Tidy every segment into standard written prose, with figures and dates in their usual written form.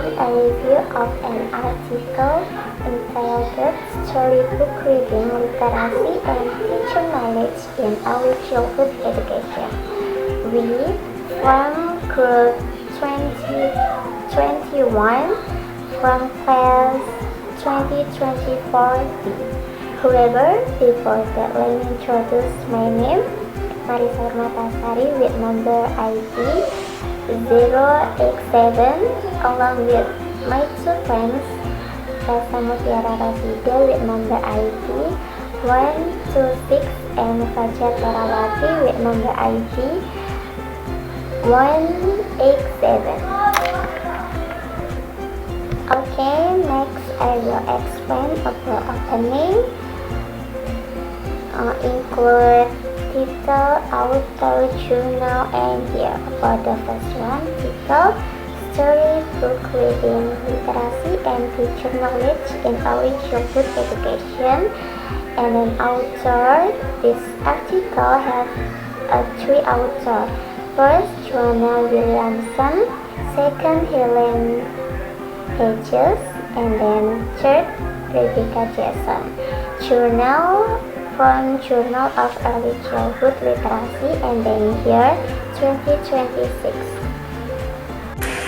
a review of an article entitled Storybook Reading Literacy and Teacher Knowledge in Early Childhood Education. We, from Group 2021, from Class 2024B. However, before that, let me introduce my name, Marisa Hermatasari, with number ID 087, along with my two friends, Rasa Mutiara Rasida with number ID 126 and Fajar Tarawati with number ID 187. Okay, next I will explain about opening. Include title, author, journal, and year. For the first one, title, Storybook Reading Literacy and Teacher Knowledge in Early Childhood Education. And an author, this article has three authors. First, Joanna Williamson. Second, Helen Hedges. And then third, Rebecca Jason. Journal from Journal of Early Childhood Literacy, and then year 2026.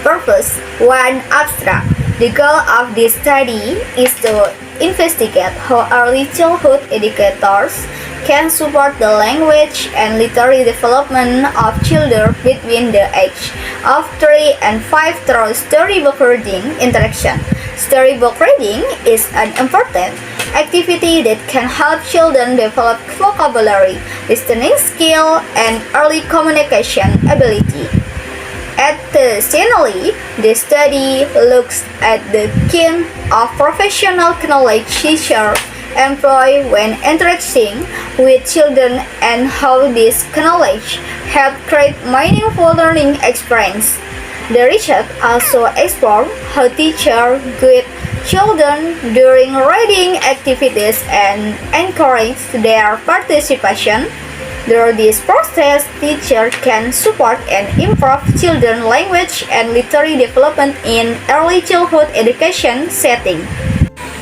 Purpose 1. Abstract. The goal of this study is to investigate how early childhood educators can support the language and literary development of children between the age of 3 and 5 through storybook reading interaction. Storybook reading is an important activity that can help children develop vocabulary, listening skill, and early communication ability. Additionally, the study looks at the kind of professional knowledge teachers employ when interacting with children and how this knowledge helps create meaningful learning experience. The research also explored how teachers guide children during reading activities and encourage their participation. Through this process, teachers can support and improve children's language and literary development in early childhood education setting.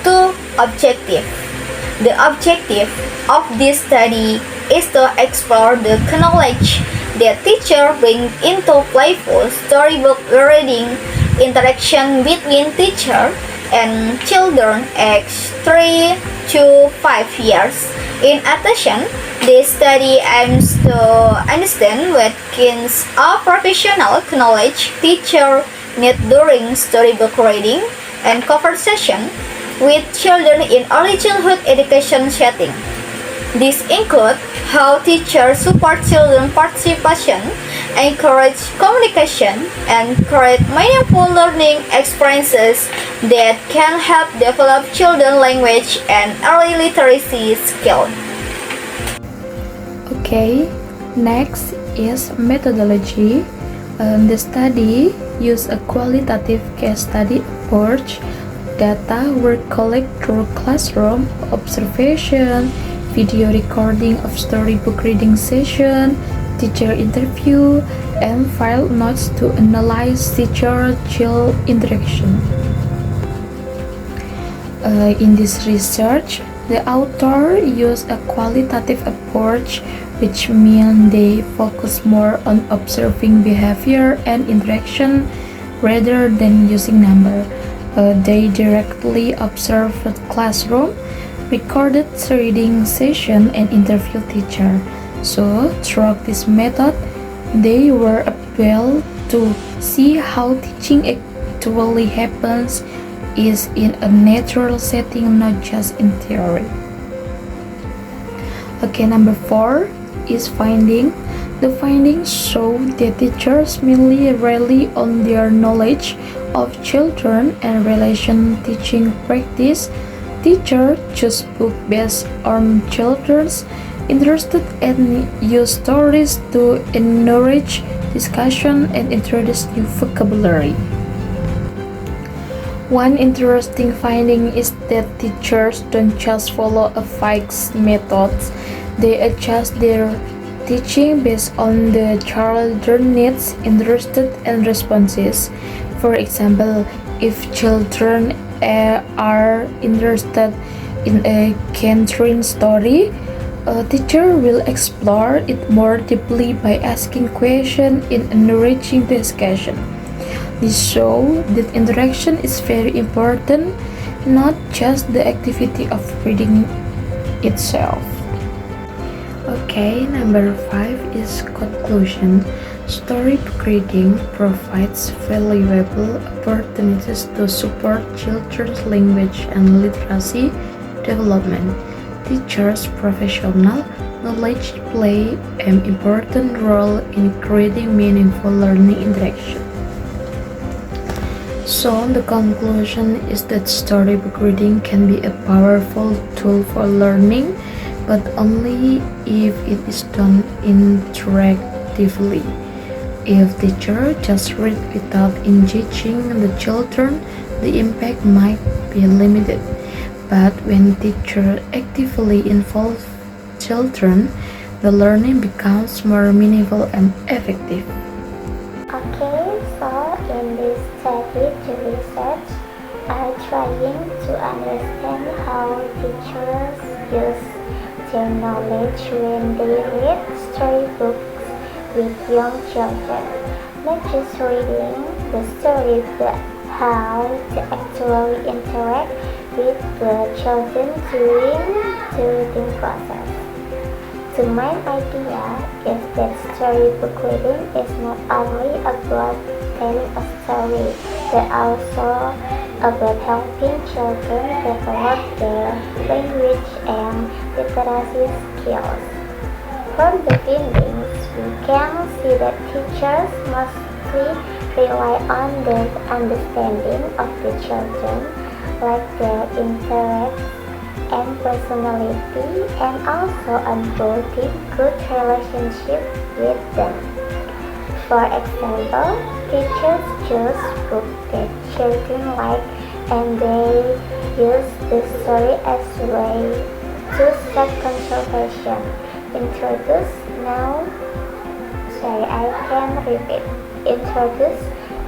2. Objective. The objective of this study is to explore the knowledge that teachers bring into playful storybook reading interaction between teachers and children aged 3 to 5 years. In addition, this study aims to understand what kinds of professional knowledge teachers need during storybook reading and conversation with children in early childhood education setting. This includes how teachers support children's participation, encourage communication, and create meaningful learning experiences that can help develop children's language and early literacy skills. Okay, next is methodology. The study used a qualitative case study approach. Data were collected through classroom observation, video recording of storybook reading session, teacher interview, and file notes to analyze teacher-child interaction. In this research, the author used a qualitative approach, which means they focus more on observing behavior and interaction rather than using number. They directly observed the classroom, recorded reading session, and interviewed teacher. So, through this method, they were able to see how teaching actually happens is in a natural setting, not just in theory. Okay, number 4 is finding. The findings show that teachers mainly rely on their knowledge of children and relation teaching practice. Teachers choose books based on children's interested and use stories to encourage discussion and introduce new vocabulary. One interesting finding is that teachers don't just follow a fixed method. They adjust their teaching based on the child's needs, interests, and responses. For example, If children are interested in a Catherine story, a teacher will explore it more deeply by asking questions and enriching the discussion. This shows that interaction is very important, not just the activity of reading itself. Okay, number 5 is conclusion. Storybook reading provides valuable opportunities to support children's language and literacy development. Teachers' professional knowledge play an important role in creating meaningful learning interaction. So, the conclusion is that storybook reading can be a powerful tool for learning, but only if it is done interactively. If teachers just read without engaging the children, the impact might be limited. But when teachers actively involve children, the learning becomes more meaningful and effective. Okay, so in this study to research are trying to understand how teachers use their knowledge when they read storybooks with young children. Not just reading the story, but how to actually interact with the children during the reading process. The main idea is that storybook reading is not only about telling a story, but also about helping children develop their language and literacy skills. From the findings, we can see that teachers mostly rely on the understanding of the children, like their interests and personality, and also on building good relationship with them. For example, teachers choose books that children like, and they use the story as a way to start conversation, introduce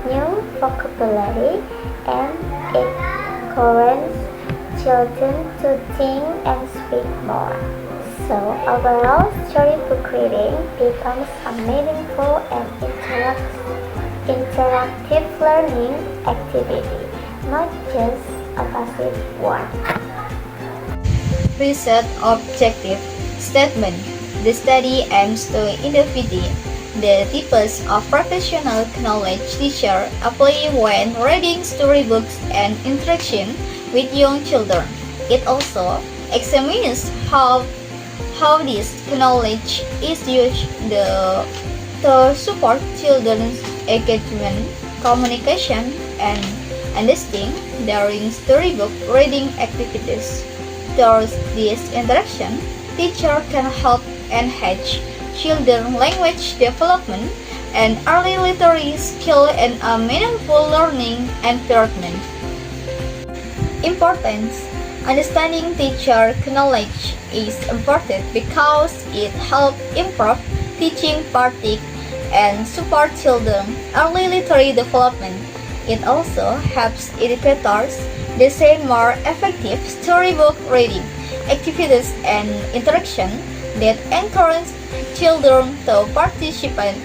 new vocabulary, and encourage children to think and speak more. So overall, storybook reading becomes a meaningful and interactive learning activity, not just a passive one. Research objective statement. The study aims to investigate the types of professional knowledge teachers apply when reading storybooks and interaction with young children. It also examines how this knowledge is used to support children's engagement, communication, and understanding during storybook reading activities. Through this interaction, teachers can help enhance children's language development and early literary skill in a meaningful learning environment. Importance. Understanding teacher knowledge is important because it helps improve teaching practice and support children's early literary development. It also helps educators design more effective storybook reading activities and interaction that encourage children to participate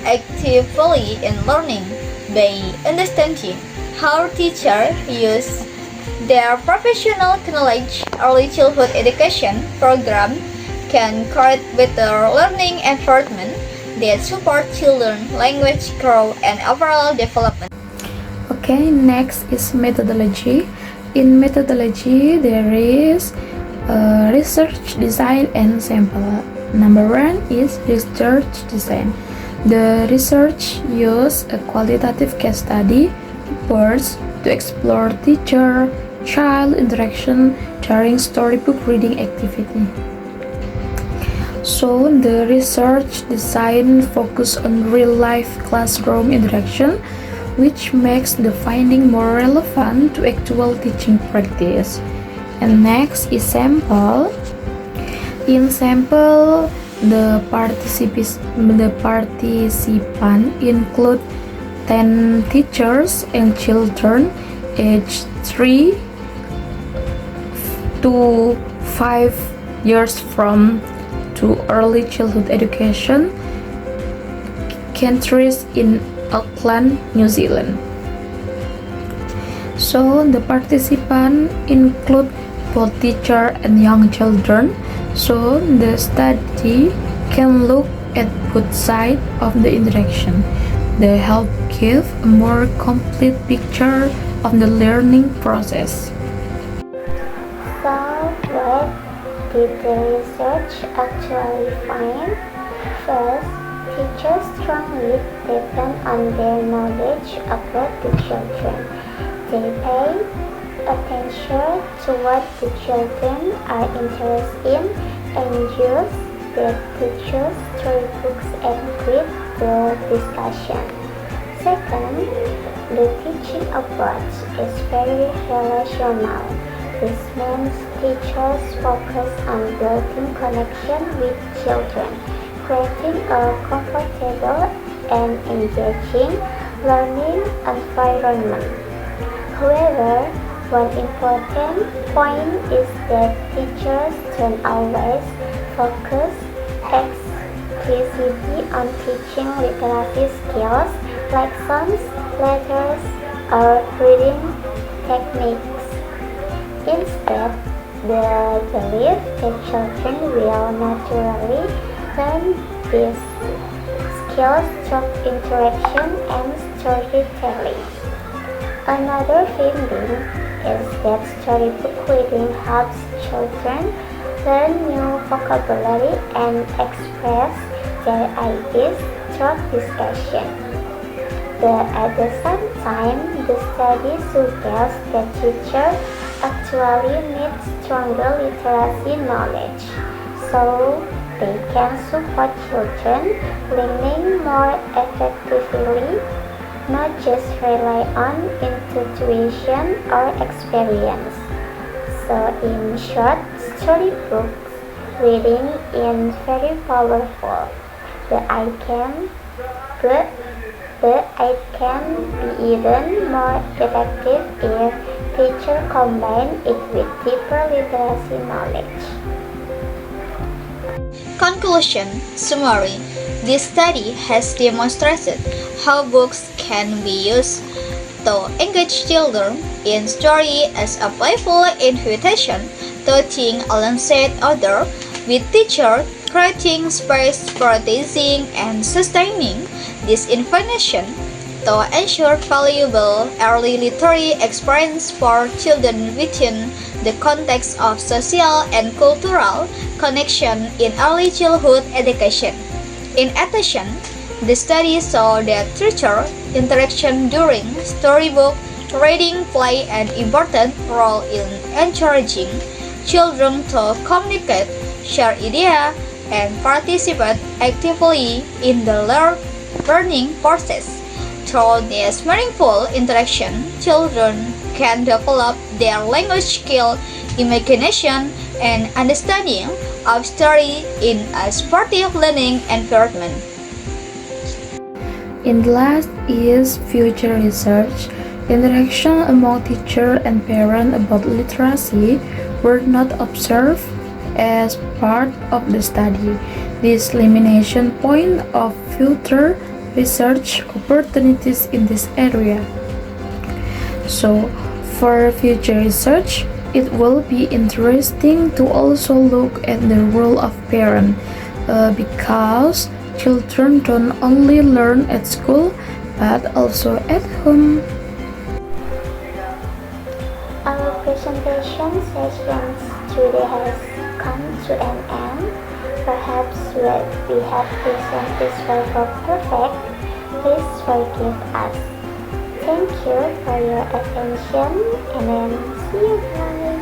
actively in learning. By understanding how teachers use their professional knowledge, early childhood education program can create better learning environment that support children's language growth and overall development. Okay, next is methodology. In methodology, there is research, design, and sample. Number 1 is research design. The research uses a qualitative case study reports to explore teacher-child interaction during storybook reading activity. So, the research design focus on real-life classroom interaction, which makes the finding more relevant to actual teaching practice. And next is sample. In sample, the participants include 10 teachers and children age 3 to 5 years from to early childhood education countries in Auckland, New Zealand. So the participants include both teacher and young children. So the study can look at both sides of the interaction. They help give a more complete picture of the learning process. So, what did the research actually find? First, teachers strongly depend on their knowledge about the children. They pay attention to what the children are interested in and use that to choose storybooks and lead the discussion. Second, the teaching approach is very relational. This means teachers focus on building connection with children, creating a comfortable and engaging learning environment. However, one important point is that teachers don't always focus exclusively on teaching literacy skills like sounds, letters, or reading techniques. Instead, they believe that children will naturally learn these skills through interaction and storytelling. Another finding is that storybook reading helps children learn new vocabulary and express their ideas through discussion. But at the same time, the study suggests that teachers actually need stronger literacy knowledge, so they can support children learning more effectively, not just rely on intuition or experience. So in short, storybooks reading is very powerful, but it can be even more effective if teachers combine it with deeper literacy knowledge. Conclusion Summary. This study has demonstrated how books can be used to engage children in story as a playful invitation to think alongside others, with teachers creating space for teaching and sustaining this information to ensure valuable early literary experience for children within the context of social and cultural connection in early childhood education. In addition, the study saw that teacher interaction during storybook reading play an important role in encouraging children to communicate, share ideas, and participate actively in the learning process. Through this meaningful interaction, children can develop their language skill, imagination, and understanding of story in a sportive learning environment. In the last is future research. Interaction among teacher and parent about literacy were not observed as part of the study. This elimination point of future research opportunities in this area. So, for future research, it will be interesting to also look at the role of parent because children don't only learn at school but also at home. Our presentation sessions today has come to an end. Perhaps what we have presented is very perfect. Please forgive us. Thank you for your attention and then see you guys.